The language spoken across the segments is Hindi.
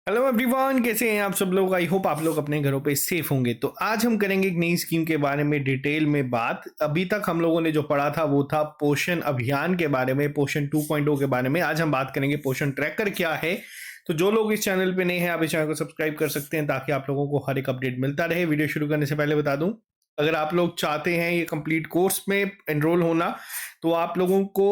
हेलो एवरीवन, कैसे हैं आप सब लोग। आई होप आप लोग अपने घरों पे सेफ होंगे। तो आज हम करेंगे एक नई स्कीम के बारे में डिटेल में बात। अभी तक हम लोगों ने जो पढ़ा था वो था पोषण अभियान के बारे में, पोषण 2.0 के बारे में। आज हम बात करेंगे पोषण ट्रैकर क्या है। तो जो लोग इस चैनल पे नए हैं, आप इस चैनल को सब्सक्राइब कर सकते हैं ताकि आप लोगों को हर एक अपडेट मिलता रहे। वीडियो शुरू करने से पहले बता दूं, अगर आप लोग चाहते हैं ये कंप्लीट कोर्स में एनरोल होना, तो आप लोगों को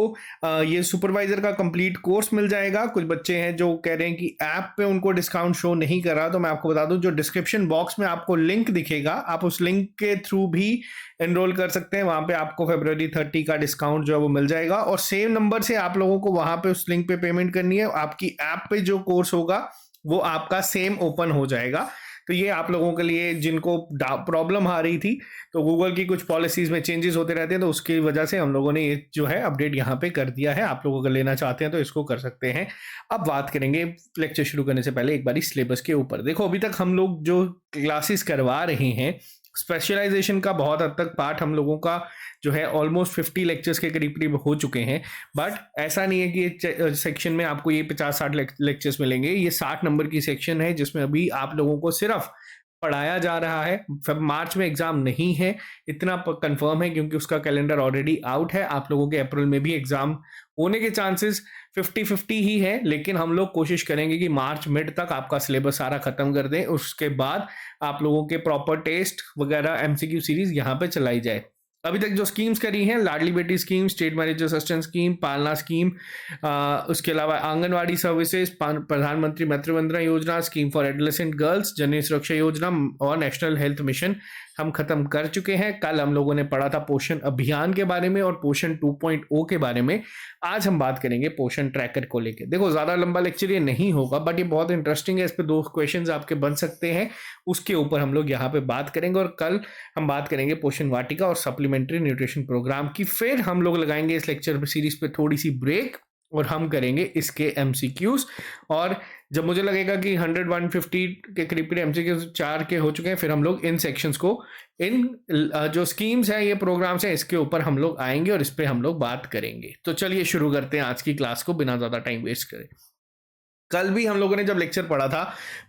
ये सुपरवाइजर का कंप्लीट कोर्स मिल जाएगा। कुछ बच्चे हैं जो कह रहे हैं कि ऐप पे उनको डिस्काउंट शो नहीं कर रहा, तो मैं आपको बता दूं, जो डिस्क्रिप्शन बॉक्स में आपको लिंक दिखेगा, आप उस लिंक के थ्रू भी एनरोल कर सकते हैं। वहां पे आपको February 30 का डिस्काउंट जो है वो मिल जाएगा। और सेम नंबर से आप लोगों को वहां पे उस लिंक पे पेमेंट करनी है। आपकी ऐप पे जो कोर्स होगा वो आपका सेम ओपन हो जाएगा। तो ये आप लोगों के लिए जिनको प्रॉब्लम आ रही थी, तो गूगल की कुछ पॉलिसीज में चेंजेस होते रहते हैं, तो उसकी वजह से हम लोगों ने ये जो है अपडेट यहाँ पे कर दिया है। आप लोग अगर लेना चाहते हैं तो इसको कर सकते हैं। अब बात करेंगे लेक्चर शुरू करने से पहले एक बारी सिलेबस के ऊपर। देखो, अभी तक हम लोग जो क्लासेस करवा रहे हैं, स्पेशलाइजेशन का बहुत हद तक पार्ट हम लोगों का जो है ऑलमोस्ट 50 लेक्चर्स के करीब करीब हो चुके हैं। बट ऐसा नहीं है कि ये सेक्शन में आपको ये 50-60 लेक्चर्स मिलेंगे। ये 60 नंबर की सेक्शन है जिसमें अभी आप लोगों को सिर्फ पढ़ाया जा रहा है। मार्च में एग्जाम नहीं है, इतना कंफर्म है, क्योंकि उसका कैलेंडर ऑलरेडी आउट है। आप लोगों के अप्रैल में भी एग्जाम होने के चांसेस 50-50 ही है, लेकिन हम लोग कोशिश करेंगे कि मार्च मिड तक आपका सिलेबस सारा खत्म कर दें। उसके बाद आप लोगों के प्रॉपर टेस्ट वगैरह एमसीक्यू सीरीज यहाँ पे चलाई जाए। अभी तक जो स्कीम्स करी हैं, Ladli Beti scheme, state marriage assistance scheme, पालना स्कीम, उसके अलावा आंगनवाड़ी सर्विसेज, प्रधानमंत्री मातृ Vandana Yojana, scheme for adolescent girls, जननी सुरक्षा योजना और नेशनल हेल्थ मिशन हम खत्म कर चुके हैं। कल हम लोगों ने पढ़ा था पोषण अभियान के बारे में और पोषण 2.0 के बारे में। आज हम बात करेंगे पोषण ट्रैकर को लेकर। देखो, ज्यादा लंबा लेक्चर ये नहीं होगा, बट ये बहुत इंटरेस्टिंग है। इस पे 2 क्वेश्चंस आपके बन सकते हैं, उसके ऊपर हम लोग यहाँ पे बात करेंगे। और कल हम बात करेंगे पोषण वाटिका और सप्लीमेंट्री न्यूट्रिशन प्रोग्राम की। फिर हम लोग लगाएंगे इस लेक्चर सीरीज पे थोड़ी सी ब्रेक और हम करेंगे इसके एमसीक्यूज। और जब मुझे लगेगा कि 100-150 के करीब करीब एमसीक्यूज 4 के हो चुके हैं, फिर हम लोग इन सेक्शंस को, इन जो स्कीम्स हैं, ये प्रोग्राम्स हैं, इसके ऊपर हम लोग आएंगे और इस पे हम लोग बात करेंगे। तो चलिए शुरू करते हैं आज की क्लास को बिना ज्यादा टाइम वेस्ट करें। कल भी हम लोगों ने जब लेक्चर पढ़ा था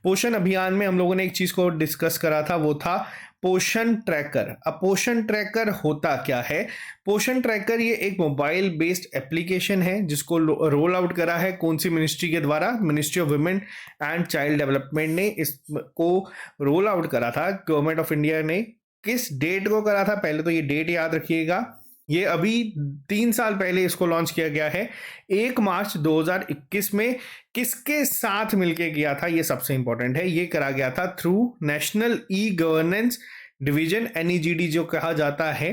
पोषण अभियान में, हम लोगों ने एक चीज को डिस्कस करा था, वो था पोषण ट्रैकर। अब पोषण ट्रैकर होता क्या है? पोषण ट्रैकर ये एक मोबाइल बेस्ड एप्लीकेशन है जिसको रोल आउट करा है कौन सी मिनिस्ट्री के द्वारा? Ministry of women and child development ने इसको रोल आउट करा था। गवर्नमेंट ऑफ इंडिया ने किस डेट को करा था? पहले तो ये डेट याद रखिएगा। ये अभी 3 साल पहले इसको लॉन्च किया गया है, 1 मार्च 2021 में। किसके साथ मिलके किया था, ये सबसे इंपॉर्टेंट है। ये करा गया था through National e Governance Division, NeGD जो कहा जाता है,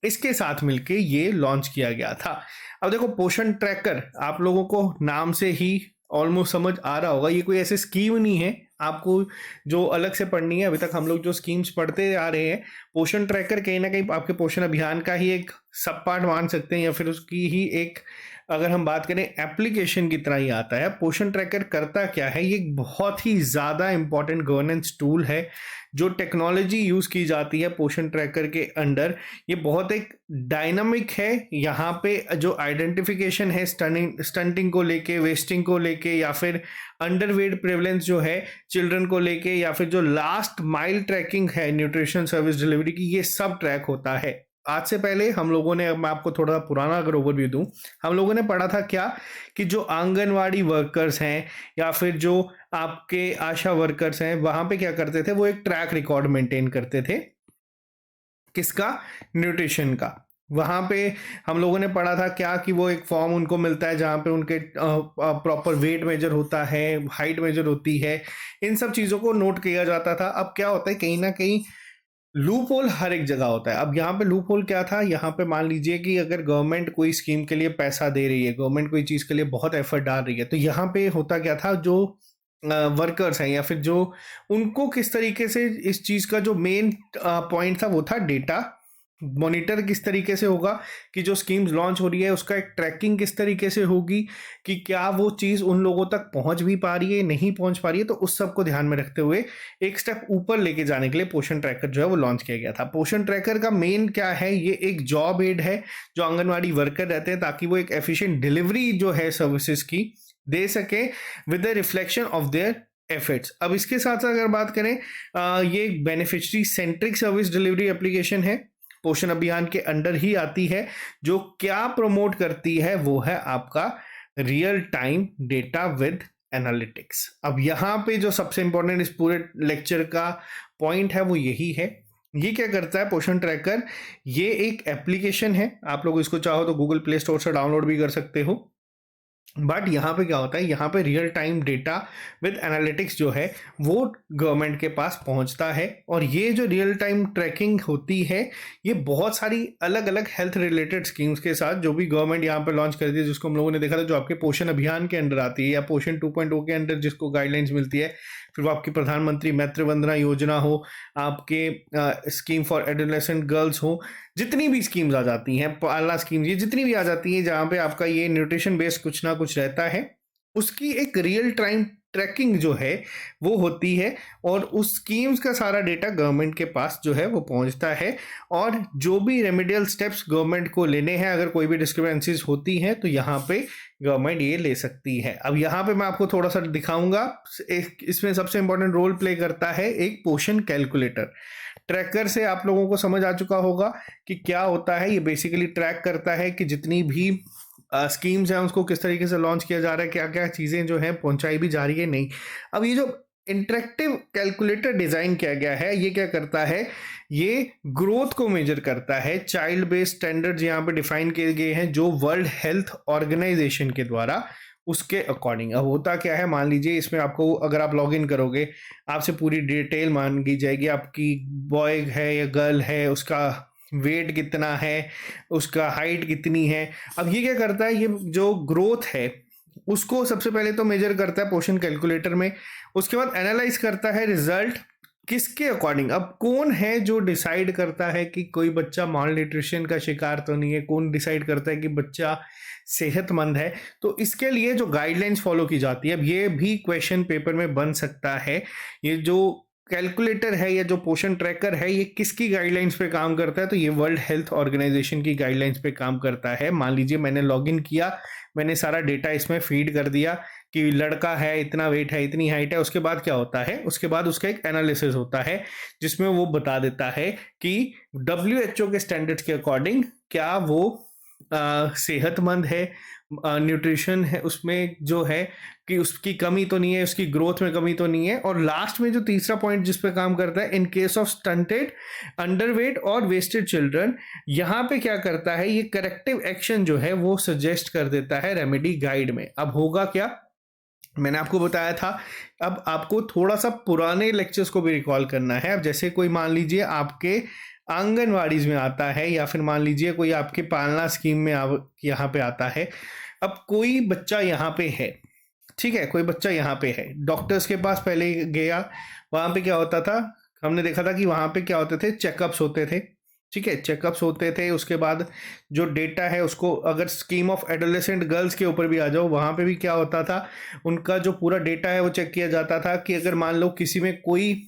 इसके साथ मिलके ये लॉन्च किया गया था। अब देखो, पोषण ट्रैकर आप लोगों को नाम से ही ऑलमोस्ट समझ आ रहा होगा, ये कोई ऐसी स्कीम नहीं है आपको जो अलग से पढ़नी है। अभी तक हम लोग जो स्कीम्स पढ़ते आ रहे हैं, पोषण ट्रैकर कहीं ना कहीं आपके पोषण अभियान का ही एक सब पार्ट मान सकते हैं, या फिर उसकी ही एक, अगर हम बात करें, एप्लीकेशन की तरह ही आता है। पोषण ट्रैकर करता क्या है? ये एक बहुत ही ज़्यादा इंपॉर्टेंट गवर्नेंस टूल है। जो टेक्नोलॉजी यूज़ की जाती है पोषण ट्रैकर के अंडर, ये बहुत एक डायनामिक है। यहाँ पे जो आइडेंटिफिकेशन है स्टंटिंग को लेके, वेस्टिंग को लेके, या फिर अंडरवेट प्रेवलेंस जो है चिल्ड्रन को लेके, या फिर जो लास्ट माइल ट्रैकिंग है न्यूट्रिशन सर्विस डिलीवरी की, ये सब ट्रैक होता है। आज से पहले हम लोगों ने, मैं आपको थोड़ा पुराना अगर ओवरव्यू दूं, हम लोगों ने पढ़ा था क्या कि जो आंगनवाड़ी वर्कर्स हैं या फिर जो आपके आशा वर्कर्स हैं, वहां पे क्या करते थे? वो एक ट्रैक रिकॉर्ड मेंटेन करते थे। किसका? न्यूट्रिशन का। वहां पे हम लोगों ने पढ़ा था क्या कि वो एक फॉर्म उनको मिलता है जहां पे उनके प्रॉपर वेट मेजर होता है, हाइट मेजर होती है, इन सब चीजों को नोट किया जाता था। अब क्या होता है, कहीं ना कहीं लूप होल हर एक जगह होता है। अब यहाँ पे लूप होल क्या था? यहाँ पे मान लीजिए कि अगर गवर्नमेंट कोई स्कीम के लिए पैसा दे रही है, गवर्नमेंट कोई चीज के लिए बहुत एफर्ट डाल रही है, तो यहाँ पे होता क्या था, जो वर्कर्स हैं या फिर जो, उनको किस तरीके से इस चीज का जो मेन पॉइंट था वो था डेटा मॉनिटर किस तरीके से होगा, कि जो स्कीम्स लॉन्च हो रही है उसका एक ट्रैकिंग किस तरीके से होगी, कि क्या वो चीज़ उन लोगों तक पहुंच भी पा रही है, नहीं पहुंच पा रही है। तो उस सब को ध्यान में रखते हुए एक स्टेप ऊपर लेके जाने के लिए पोषण ट्रैकर जो है वो लॉन्च किया गया था। पोषण ट्रैकर का मेन क्या है? ये एक जॉब एड है जो आंगनवाड़ी वर्कर रहते हैं, ताकि वो एक एफिशिएंट डिलीवरी जो है सर्विसेज की दे सके with the reflection of their efforts. अब इसके साथ साथ अगर बात करें, ये एक beneficiary centric service delivery application है, पोषण अभियान के अंडर ही आती है। जो क्या प्रमोट करती है वो है आपका real time data with analytics. अब यहाँ पे जो सबसे इंपॉर्टेंट इस पूरे लेक्चर का पॉइंट है वो यही है। ये क्या करता है पोषण ट्रैकर, ये एक एप्लीकेशन है, आप लोग इसको चाहो तो गूगल प्ले स्टोर से डाउनलोड भी कर सकते हो। बट यहाँ पे क्या होता है, यहाँ पे real time data with analytics जो है वो गवर्नमेंट के पास पहुंचता है। और ये जो रियल टाइम ट्रैकिंग होती है ये बहुत सारी अलग अलग हेल्थ रिलेटेड स्कीम्स के साथ जो भी गवर्नमेंट यहाँ पे लॉन्च कर दी है, जिसको हम लोगों ने देखा था, जो आपके पोषण अभियान के अंडर आती है या पोषण 2.0 के अंडर जिसको गाइडलाइंस मिलती है, फिर वो आपकी प्रधानमंत्री मातृ वंदना योजना हो, आपके स्कीम फॉर एडोलेसेंट गर्ल्स हो, जितनी भी स्कीम्स आ जाती हैं, पालना स्कीम, ये जितनी भी आ जाती हैं जहाँ पे आपका ये न्यूट्रिशन बेस्ड कुछ ना कुछ रहता है, उसकी एक रियल टाइम ट्रैकिंग जो है वो होती है। और उस स्कीम्स का सारा डेटा गवर्नमेंट के पास जो है वो पहुंचता है। और जो भी रेमेडियल स्टेप्स गवर्नमेंट को लेने हैं, अगर कोई भी डिस्क्रिपेंसीज होती हैं तो यहाँ पे गवर्नमेंट ये ले सकती है। अब यहाँ पे मैं आपको थोड़ा सा दिखाऊंगा, इसमें सबसे इंपॉर्टेंट रोल प्ले करता है एक पोषण कैलकुलेटर। ट्रैकर से आप लोगों को समझ आ चुका होगा कि क्या होता है। ये बेसिकली ट्रैक करता है कि जितनी भी स्कीम्स हैं उसको किस तरीके से लॉन्च किया जा रहा है, क्या क्या चीज़ें जो हैं पहुंचाई भी जा रही है नहीं। अब ये जो इंटरेक्टिव कैलकुलेटर डिज़ाइन किया गया है, ये क्या करता है, ये ग्रोथ को मेजर करता है। चाइल्ड बेस्ड स्टैंडर्ड्स यहाँ पे डिफाइन किए गए हैं जो वर्ल्ड हेल्थ ऑर्गेनाइजेशन के द्वारा, उसके अकॉर्डिंग। अब होता क्या है, मान लीजिए इसमें आपको, अगर आप लॉग इन करोगे, आपसे पूरी डिटेल मांगी जाएगी, आपकी बॉय है या गर्ल है, उसका वेट कितना है, उसका हाइट कितनी है। अब ये क्या करता है, ये जो ग्रोथ है उसको सबसे पहले तो मेजर करता है पोषण कैलकुलेटर में, उसके बाद एनालाइज करता है रिजल्ट किसके अकॉर्डिंग। अब कौन है जो डिसाइड करता है कि कोई बच्चा माल न्यूट्रिशन का शिकार तो नहीं है, कौन डिसाइड करता है कि बच्चा सेहतमंद है। तो इसके लिए जो गाइडलाइंस फॉलो की जाती है, अब ये भी क्वेश्चन पेपर में बन सकता है, ये जो कैलकुलेटर है या जो पोषण ट्रैकर है ये किसकी गाइडलाइंस पे काम करता है, तो ये वर्ल्ड हेल्थ ऑर्गेनाइजेशन की गाइडलाइंस पे काम करता है। मान लीजिए मैंने लॉगिन किया, मैंने सारा डेटा इसमें फीड कर दिया कि लड़का है, इतना वेट है, इतनी हाइट है। उसके बाद क्या होता है, उसके बाद उसका एक एनालिसिस होता है जिसमें वो बता देता है कि WHO के स्टैंडर्ड्स के अकॉर्डिंग क्या वो सेहतमंद है, न्यूट्रिशन है उसमें जो है कि उसकी कमी तो नहीं है, उसकी ग्रोथ में कमी तो नहीं है। और लास्ट में जो तीसरा पॉइंट जिस पे काम करता है, in case of stunted, underweight और वेस्टेड चिल्ड्रन, यहाँ पे क्या करता है, ये करेक्टिव एक्शन जो है वो सजेस्ट कर देता है रेमेडी गाइड में। अब होगा क्या, मैंने आपको बताया था, अब आपको थोड़ा सा पुराने लेक्चर्स को भी रिकॉल करना है। अब जैसे कोई मान लीजिए आपके आंगनवाड़ीज में आता है, या फिर मान लीजिए कोई आपके पालना स्कीम में यहाँ पे आता है। अब कोई बच्चा यहाँ पे है, ठीक है, कोई बच्चा यहाँ पे है, डॉक्टर्स के पास पहले गया, वहाँ पे क्या होता था, हमने देखा था कि वहाँ पे क्या होते थे, चेकअप्स होते थे, ठीक है, चेकअप्स होते थे। उसके बाद जो डेटा है उसको, अगर स्कीम ऑफ एडोलेसेंट गर्ल्स के ऊपर भी आ जाओ, वहाँ पे भी क्या होता था, उनका जो पूरा डेटा है वो चेक किया जाता था कि अगर मान लो किसी में कोई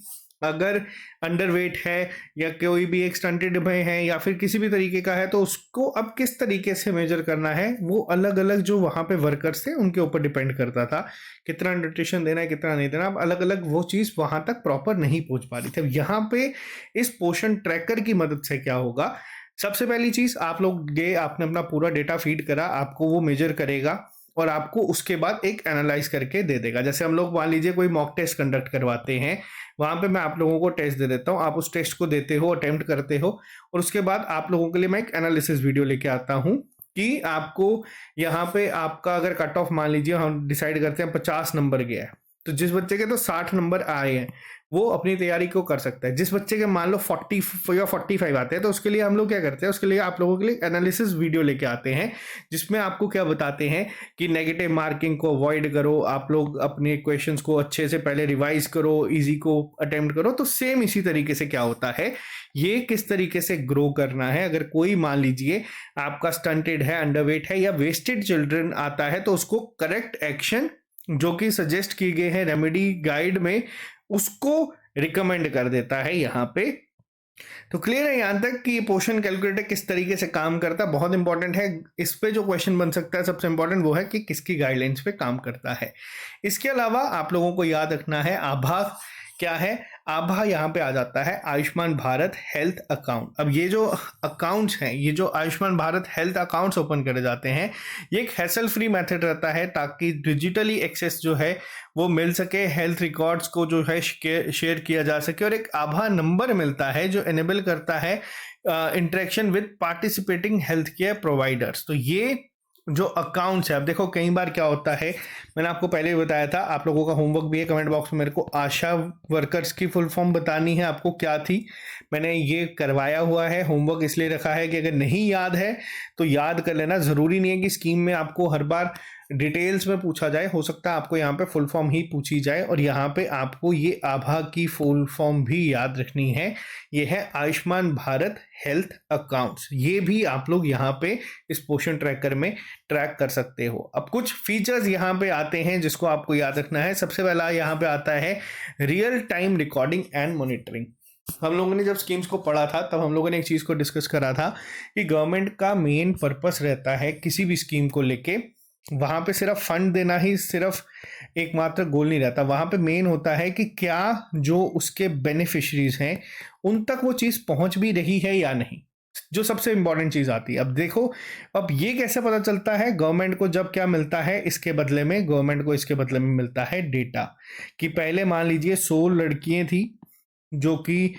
अगर अंडरवेट है या कोई भी एक स्टंटेड में है या फिर किसी भी तरीके का है, तो उसको अब किस तरीके से मेजर करना है वो अलग अलग जो वहाँ पे वर्कर्स थे उनके ऊपर डिपेंड करता था, कितना न्यूट्रिशन देना है, कितना नहीं देना। अब अलग अलग वो चीज़ वहाँ तक प्रॉपर नहीं पहुँच पा रही थी। अब यहाँ पे इस पोषण ट्रैकर की मदद से क्या होगा, सबसे पहली चीज़, आप लोग गए, आपने अपना पूरा डेटा फीड करा, आपको वो मेजर करेगा और आपको उसके बाद एक एनालाइज करके दे देगा। जैसे हम लोग मान लीजिए कोई मॉक टेस्ट कंडक्ट करवाते हैं, वहाँ पे मैं आप लोगों को टेस्ट दे देता हूँ, आप उस टेस्ट को देते हो, अटेम्प्ट करते हो, और उसके बाद आप लोगों के लिए मैं एक एनालिसिस वीडियो लेके आता हूँ कि आपको यहाँ पे आपका अगर कट ऑफ मान लीजिए हम डिसाइड करते हैं 50 नंबर गया है, तो जिस बच्चे के तो 60 नंबर आए हैं वो अपनी तैयारी को कर सकता है। जिस बच्चे के मान लो 40 या 45 आते हैं, तो उसके लिए हम लोग क्या करते हैं, उसके लिए आप लोगों के लिए एनालिसिस वीडियो लेके आते हैं जिसमें आपको क्या बताते हैं कि नेगेटिव मार्किंग को अवॉइड करो, आप लोग अपने क्वेश्चंस को अच्छे से पहले रिवाइज करो, इजी को अटेम्प्ट करो। तो सेम इसी तरीके से क्या होता है, ये किस तरीके से ग्रो करना है। अगर कोई मान लीजिए आपका स्टंटेड है, अंडरवेट है या वेस्टेड चिल्ड्रन आता है, तो उसको करेक्ट एक्शन जो कि सजेस्ट किए गए हैं रेमेडी गाइड में, उसको रिकमेंड कर देता है यहाँ पे तो क्लियर है यहाँ तक कि ये पोर्शन कैलकुलेटर किस तरीके से काम करता है, बहुत इंपॉर्टेंट है। इस पे जो क्वेश्चन बन सकता है सबसे इंपॉर्टेंट वो है कि किसकी गाइडलाइंस पे काम करता है। इसके अलावा आप लोगों को याद रखना है आभा क्या है। आभा यहाँ पे आ जाता है आयुष्मान भारत हेल्थ अकाउंट। अब ये जो अकाउंट्स हैं, ये जो Ayushman Bharat health accounts open करे जाते हैं, ये एक हैसल फ्री मेथड रहता है ताकि डिजिटली एक्सेस जो है वो मिल सके, हेल्थ रिकॉर्ड्स को जो है शेयर किया जा सके, और एक आभा नंबर मिलता है जो एनेबल करता है interaction with participating health care providers. तो ये जो अकाउंट्स है, अब देखो कई बार क्या होता है, मैंने आपको पहले भी बताया था, आप लोगों का होमवर्क भी है, कमेंट बॉक्स में मेरे को आशा वर्कर्स की फुल फॉर्म बतानी है आपको क्या थी। मैंने ये करवाया हुआ है, होमवर्क इसलिए रखा है कि अगर नहीं याद है तो याद कर लेना। ज़रूरी नहीं है कि स्कीम में आपको हर बार डिटेल्स में पूछा जाए, हो सकता है आपको यहाँ पे फुल फॉर्म ही पूछी जाए, और यहाँ पे आपको ये आभा की फुल फॉर्म भी याद रखनी है। ये है आयुष्मान भारत हेल्थ अकाउंट्स। ये भी आप लोग यहाँ पे इस पोर्शन ट्रैकर में ट्रैक कर सकते हो। अब कुछ फीचर्स यहाँ पे आते हैं जिसको आपको याद रखना है। सबसे पहला यहाँ पे आता है real time recording and monitoring. हम लोगों ने जब स्कीम्स को पढ़ा था तब हम लोगों ने एक चीज़ को डिस्कस करा था कि गवर्नमेंट का मेन पर्पस रहता है किसी भी स्कीम को लेके, वहाँ पे सिर्फ फंड देना ही सिर्फ एकमात्र गोल नहीं रहता। वहाँ पे मेन होता है कि क्या जो उसके बेनिफिशरीज हैं उन तक वो चीज़ पहुँच भी रही है या नहीं, जो सबसे इंपॉर्टेंट चीज़ आती है। अब देखो, अब ये कैसे पता चलता है, गवर्नमेंट को जब क्या मिलता है इसके बदले में, गवर्नमेंट को इसके बदले में मिलता है डेटा। कि पहले मान लीजिए 100 लड़कियां थी जो कि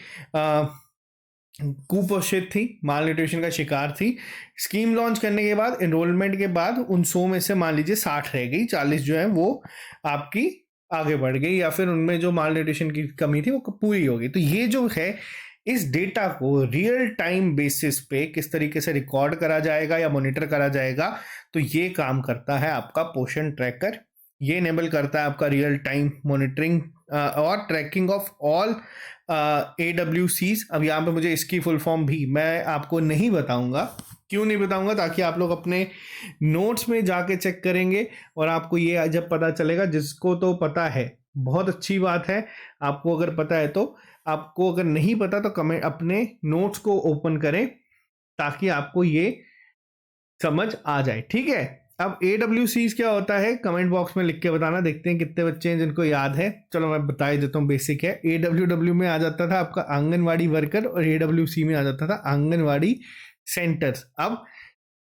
कुपोषित थी, माल न्यूट्रिशन का शिकार थी। स्कीम लॉन्च करने के बाद, एनरोलमेंट के बाद उन 100 में से मान लीजिए 60 रह गई, 40 जो है वो आपकी आगे बढ़ गई, या फिर उनमें जो माल न्यूट्रिशन की कमी थी वो पूरी हो गई। तो ये जो है, इस डेटा को रियल टाइम बेसिस पे किस तरीके से रिकॉर्ड करा जाएगा या मॉनिटर करा जाएगा, तो ये काम करता है आपका पोषण ट्रैकर। ये इनेबल करता है आपका रियल टाइम मॉनिटरिंग और ट्रैकिंग ऑफ ऑल AWCs। अब यहाँ पे मुझे इसकी फुल फॉर्म भी मैं आपको नहीं बताऊंगा। क्यों नहीं बताऊंगा? ताकि आप लोग अपने नोट्स में जाके चेक करेंगे और आपको ये जब पता चलेगा, जिसको तो पता है बहुत अच्छी बात है, आपको अगर पता है तो, आपको अगर नहीं पता तो कमेंट अपने नोट्स को ओपन करें ताकि आपको ये समझ आ जाए, ठीक है। अब AWCs क्या होता है कमेंट बॉक्स में लिख के बताना, देखते हैं कितने बच्चे हैं जिनको याद है। चलो मैं बता ही देता हूँ, बेसिक है। AWW में आ जाता था आपका आंगनवाड़ी वर्कर और AWC में आ जाता था आंगनवाड़ी सेंटर्स। अब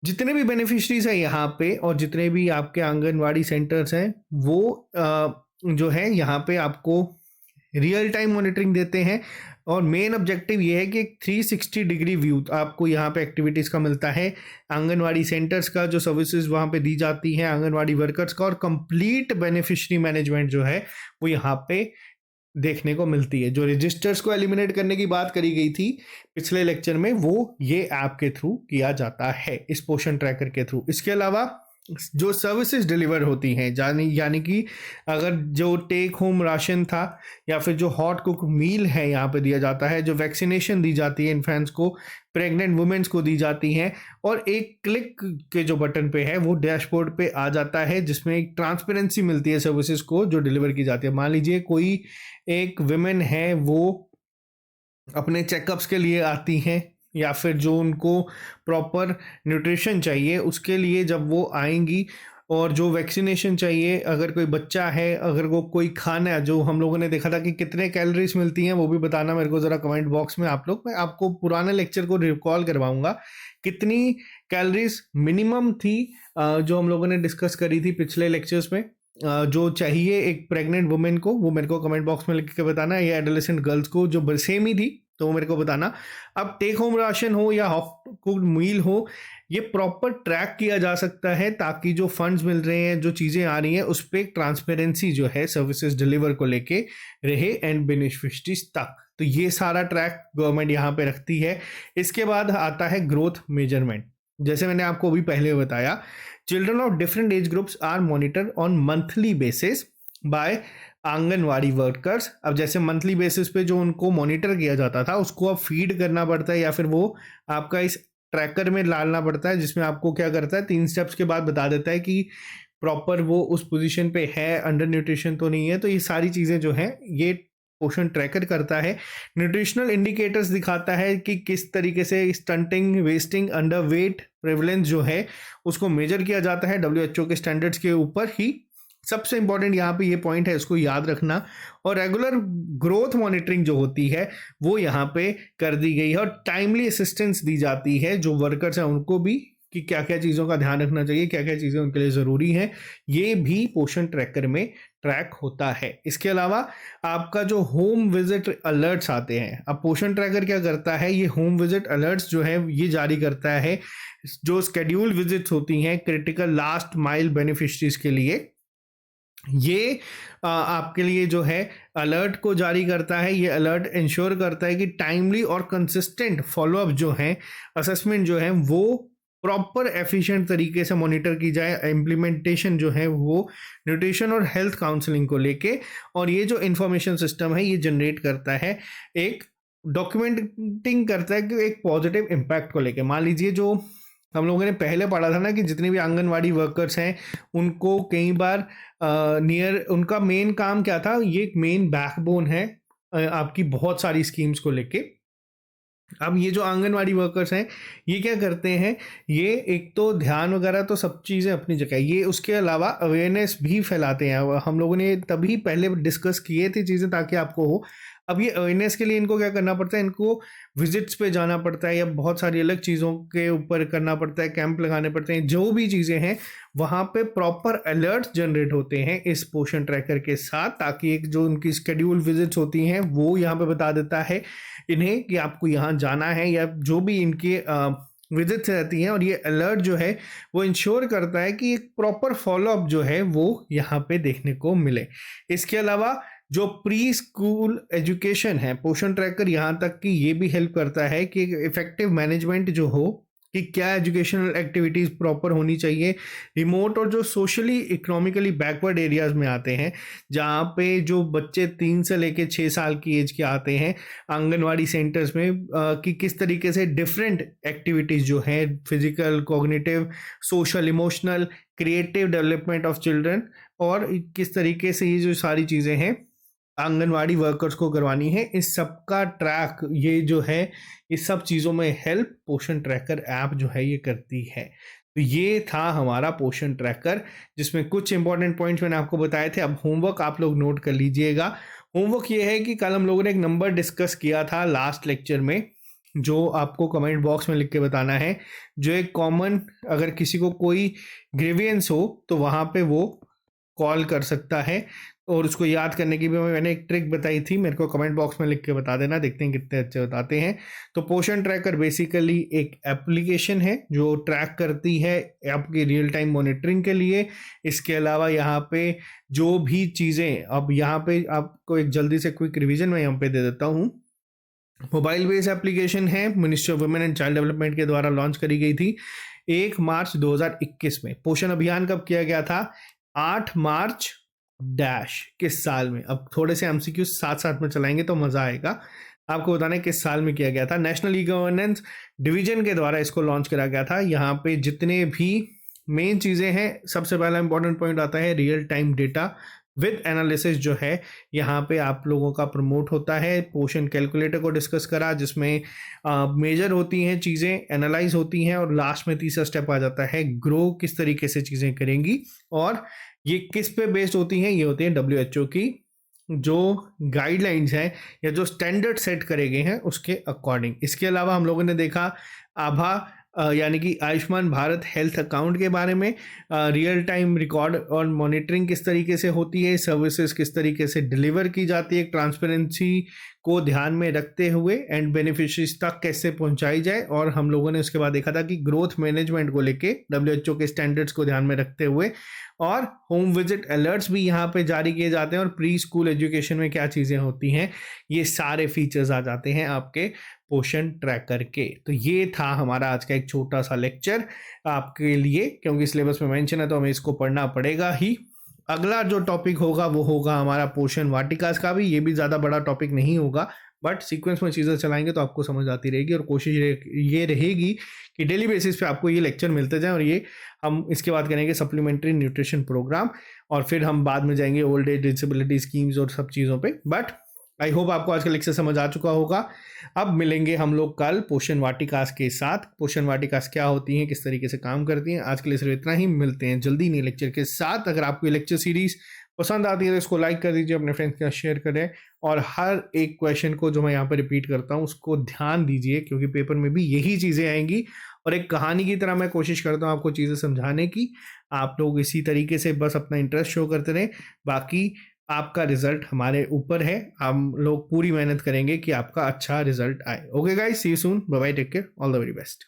जितने भी बेनिफिशरीज हैं यहाँ पे और जितने भी आपके आंगनवाड़ी सेंटर्स हैं वो जो है यहाँ पे आपको रियल टाइम मॉनिटरिंग देते हैं। और मेन ऑब्जेक्टिव ये है कि 360 डिग्री व्यू आपको यहाँ पे एक्टिविटीज़ का मिलता है, आंगनवाड़ी सेंटर्स का जो सर्विसेज वहाँ पे दी जाती हैं आंगनवाड़ी वर्कर्स का, और कंप्लीट बेनिफिशरी मैनेजमेंट जो है वो यहाँ पे देखने को मिलती है। जो रजिस्टर्स को एलिमिनेट करने की बात करी गई थी पिछले लेक्चर में, वो ये ऐप के थ्रू किया जाता है, इस पोषण ट्रैकर के थ्रू। इसके अलावा जो सर्विसेज डिलीवर होती हैं, यानी कि अगर जो टेक होम राशन था या फिर जो हॉट कुक मील है यहाँ पे दिया जाता है, जो वैक्सीनेशन दी जाती है इन्फेंट्स को, प्रेग्नेंट वुमेन्स को दी जाती हैं, और एक क्लिक के जो बटन पे है वो डैशबोर्ड पे आ जाता है जिसमें एक ट्रांसपेरेंसी मिलती है सर्विसेज को जो डिलीवर की जाती है। मान लीजिए कोई एक विमेन है, वो अपने चेकअप्स के लिए आती हैं या फिर जो उनको प्रॉपर न्यूट्रिशन चाहिए उसके लिए जब वो आएंगी, और जो वैक्सीनेशन चाहिए, अगर कोई बच्चा है, अगर वो कोई खाना है, जो हम लोगों ने देखा था कि कितने कैलोरीज मिलती हैं वो भी बताना मेरे को ज़रा कमेंट बॉक्स में आप लोग। मैं आपको पुराने लेक्चर को रिकॉल करवाऊंगा कितनी कैलोरीज मिनिमम थी जो हम लोगों ने डिस्कस करी थी पिछले लेक्चर्स में, जो चाहिए एक प्रेग्नेंट वुमेन को, वो मेरे को कमेंट बॉक्स में लिख के बताना। या एडोलेसेंट गर्ल्स को जो सेम ही थी तो वो मेरे को बताना। अब टेक होम राशन हो या हॉट कुक्ड मील हो, ये प्रॉपर ट्रैक किया जा सकता है ताकि जो फंड्स मिल रहे हैं, जो चीज़ें आ रही हैं, उस पर एक ट्रांसपेरेंसी जो है सर्विसेज डिलीवर को लेके रहे एंड बेनिफिशरीज तक। तो ये सारा ट्रैक गवर्नमेंट यहाँ पे रखती है। इसके बाद आता है ग्रोथ मेजरमेंट। जैसे मैंने आपको अभी पहले बताया, children of different age groups are monitor on monthly basis by anganwadi workers. अब जैसे मंथली बेसिस पे जो उनको मॉनिटर किया जाता था उसको अब फीड करना पड़ता है या फिर वो आपका इस ट्रैकर में डालना पड़ता है, जिसमें आपको क्या करता है 3 स्टेप्स के बाद बता देता है कि प्रॉपर वो उस पोजीशन पे है, अंडर न्यूट्रिशन तो नहीं है। तो ये सारी चीज़ें जो हैं ये पोषण ट्रैकर करता है, न्यूट्रिशनल इंडिकेटर्स दिखाता है कि किस तरीके से stunting, wasting, under weight prevalence जो है उसको मेजर किया जाता है WHO के स्टैंडर्ड्स के ऊपर ही। सबसे इंपॉर्टेंट यहाँ पे ये पॉइंट है, इसको याद रखना। और रेगुलर ग्रोथ मॉनिटरिंग जो होती है वो यहाँ पे कर दी गई है, और टाइमली असिस्टेंस दी जाती है जो वर्कर्स हैं उनको भी, कि क्या क्या चीज़ों का ध्यान रखना चाहिए, क्या क्या चीज़ें उनके लिए ज़रूरी हैं, ये भी पोषण ट्रैकर में ट्रैक होता है। इसके अलावा आपका जो होम विजिट अलर्ट्स आते हैं, अब पोषण ट्रैकर क्या करता है, ये होम विजिट अलर्ट्स जो है ये जारी करता है जो स्केड्यूल विजिट्स होती हैं क्रिटिकल लास्ट माइल बेनिफिशरीज के लिए। ये आपके लिए जो है अलर्ट को जारी करता है। ये अलर्ट इंश्योर करता है कि टाइमली और कंसिस्टेंट फॉलोअप जो है, असेसमेंट जो है वो प्रॉपर एफिशिएंट तरीके से मॉनिटर की जाए, इम्प्लीमेंटेशन जो है वो न्यूट्रिशन और हेल्थ काउंसलिंग को लेके। और ये जो इंफॉर्मेशन सिस्टम है ये जनरेट करता है, एक डॉक्यूमेंटिंग करता है कि एक पॉजिटिव इम्पैक्ट को लेके। मान लीजिए जो हम लोगों ने पहले पढ़ा था ना कि जितने भी आंगनवाड़ी वर्कर्स हैं उनको कई बार उनका मेन काम क्या था, ये एक मेन बैकबोन है आपकी बहुत सारी स्कीम्स को लेके। अब ये जो आंगनवाड़ी वर्कर्स हैं ये क्या करते हैं, ये एक तो ध्यान वगैरह तो सब चीज़ें अपनी जगह, ये उसके अलावा अवेयरनेस भी फैलाते हैं। हम लोगों ने तभी पहले डिस्कस किए थे चीज़ें ताकि आपको हो। अब ये अवेयरनेस के लिए इनको क्या करना पड़ता है, इनको विजिट्स पे जाना पड़ता है या बहुत सारी अलग चीज़ों के ऊपर करना पड़ता है, कैंप लगाने पड़ते हैं, जो भी चीज़ें हैं वहाँ पे प्रॉपर अलर्ट जनरेट होते हैं इस पोषण ट्रैकर के साथ, ताकि एक जो उनकी स्केड्यूल विजिट्स होती हैं वो यहाँ पे बता देता है इन्हें कि आपको यहाँ जाना है, या जो भी इनके विजिट्स रहती हैं। और ये अलर्ट जो है वो इंश्योर करता है कि एक प्रॉपर फॉलोअप जो है वो यहाँ पे देखने को मिले। इसके अलावा जो प्री स्कूल एजुकेशन है, पोषण ट्रैकर यहाँ तक कि ये भी हेल्प करता है कि इफेक्टिव मैनेजमेंट जो हो, कि क्या एजुकेशनल एक्टिविटीज़ प्रॉपर होनी चाहिए रिमोट और जो सोशली इकोनॉमिकली बैकवर्ड एरियाज में आते हैं, जहाँ पे जो बच्चे 3 से लेके 6 साल की एज के आते हैं आंगनवाड़ी सेंटर्स में, कि किस तरीके से डिफरेंट एक्टिविटीज़ जो हैं physical, cognitive, social, emotional, creative development of children, और किस तरीके से ये जो सारी चीज़ें हैं आंगनवाड़ी वर्कर्स को करवानी है, इस सब का ट्रैक ये जो है इस सब चीज़ों में हेल्प पोषण ट्रैकर ऐप जो है ये करती है। तो ये था हमारा पोषण ट्रैकर, जिसमें कुछ इंपॉर्टेंट पॉइंट्स मैंने आपको बताए थे। अब होमवर्क आप लोग नोट कर लीजिएगा। होमवर्क ये है कि कल हम लोगों ने एक नंबर डिस्कस किया था लास्ट लेक्चर में, जो आपको कमेंट बॉक्स में लिख के बताना है, जो एक कॉमन, अगर किसी को कोई ग्रीवियंस हो तो वहाँ पे वो कॉल कर सकता है। और उसको याद करने की भी मैंने एक ट्रिक बताई थी, मेरे को कमेंट बॉक्स में लिख के बता देना, देखते हैं कितने अच्छे बताते हैं। तो पोषण ट्रैकर बेसिकली एक एप्लीकेशन है जो ट्रैक करती है आपकी रियल टाइम मॉनिटरिंग के लिए। इसके अलावा यहाँ पे जो भी चीज़ें, अब यहाँ पे आपको एक जल्दी से क्विक रिविजन मैं यहाँ पे दे देता हूँ। मोबाइल बेस्ड एप्लीकेशन है, ministry of women and child development के द्वारा लॉन्च करी गई थी 1 मार्च 2021 में। पोषण अभियान कब किया गया था, 8 मार्च डैश किस साल में। अब थोड़े से एमसीक्यू साथ साथ में चलाएंगे तो मजा आएगा। आपको बताना है किस साल में किया गया था। नेशनल ई गवर्नेंस डिवीजन के द्वारा इसको लॉन्च करा गया था। यहाँ पे जितने भी मेन चीज़ें हैं, सबसे पहला इंपॉर्टेंट पॉइंट आता है real time data with analysis जो है यहाँ पे आप लोगों का प्रमोट होता है। पोषण कैलकुलेटर को डिस्कस करा, जिसमें मेजर होती हैं चीज़ें, एनालाइज होती हैं, और लास्ट में तीसरा स्टेप आ जाता है ग्रो किस तरीके से चीज़ें करेंगी। और ये किस पे बेस्ड होती हैं, ये होती हैं WHO की जो गाइडलाइंस हैं या जो स्टैंडर्ड सेट करे गए हैं उसके अकॉर्डिंग। इसके अलावा हम लोगों ने देखा आभा यानी कि आयुष्मान भारत हेल्थ अकाउंट के बारे में, रियल टाइम रिकॉर्ड और मॉनिटरिंग किस तरीके से होती है, सर्विसेज किस तरीके से डिलीवर की जाती है, ट्रांसपेरेंसी को ध्यान में रखते हुए एंड बेनिफिशरीज तक कैसे पहुंचाई जाए। और हम लोगों ने उसके बाद देखा था कि ग्रोथ मैनेजमेंट को लेके WHO के स्टैंडर्ड्स को ध्यान में रखते हुए, और होम विजिट अलर्ट्स भी यहाँ पे जारी किए जाते हैं, और प्री स्कूल एजुकेशन में क्या चीज़ें होती हैं, ये सारे फीचर्स आ जाते हैं आपके पोषण ट्रैकर के। तो ये था हमारा आज का एक छोटा सा लेक्चर आपके लिए, क्योंकि सिलेबस में मेंशन है तो हमें इसको पढ़ना पड़ेगा ही। अगला जो टॉपिक होगा वो होगा हमारा पोषण वाटिकास का भी। ये भी ज़्यादा बड़ा टॉपिक नहीं होगा, बट सीक्वेंस में चीज़ें चलाएंगे तो आपको समझ आती रहेगी, और कोशिश ये रहेगी कि डेली बेसिस पे आपको ये लेक्चर मिलते जाएं। और ये हम इसके बाद करेंगे सप्लीमेंट्री न्यूट्रिशन प्रोग्राम, और फिर हम बाद में जाएंगे ओल्ड एज डिसेबिलिटी स्कीम्स और सब चीज़ों पे। बट आई होप आपको आज का लेक्चर समझ आ चुका होगा। अब मिलेंगे हम लोग कल पोषण वाटिकास के साथ। पोषण वाटिकास क्या होती हैं, किस तरीके से काम करती हैं। आज के लिए सिर्फ इतना ही, मिलते हैं जल्दी नए लेक्चर के साथ। अगर आपको ये लेक्चर सीरीज पसंद आती है तो इसको लाइक कर दीजिए, अपने फ्रेंड्स के साथ शेयर करें, और हर एक क्वेश्चन को जो मैं यहाँ पर रिपीट करता हूँ उसको ध्यान दीजिए, क्योंकि पेपर में भी यही चीज़ें आएंगी और एक कहानी की तरह मैं कोशिश करता हूँ आपको चीज़ें समझाने की। आप लोग इसी तरीके से बस अपना इंटरेस्ट शो करते रहें। बाकी आपका रिजल्ट हमारे ऊपर है, हम लोग पूरी मेहनत करेंगे कि आपका अच्छा रिजल्ट आए। Okay guys, see you soon, bye bye, take care, all the very best.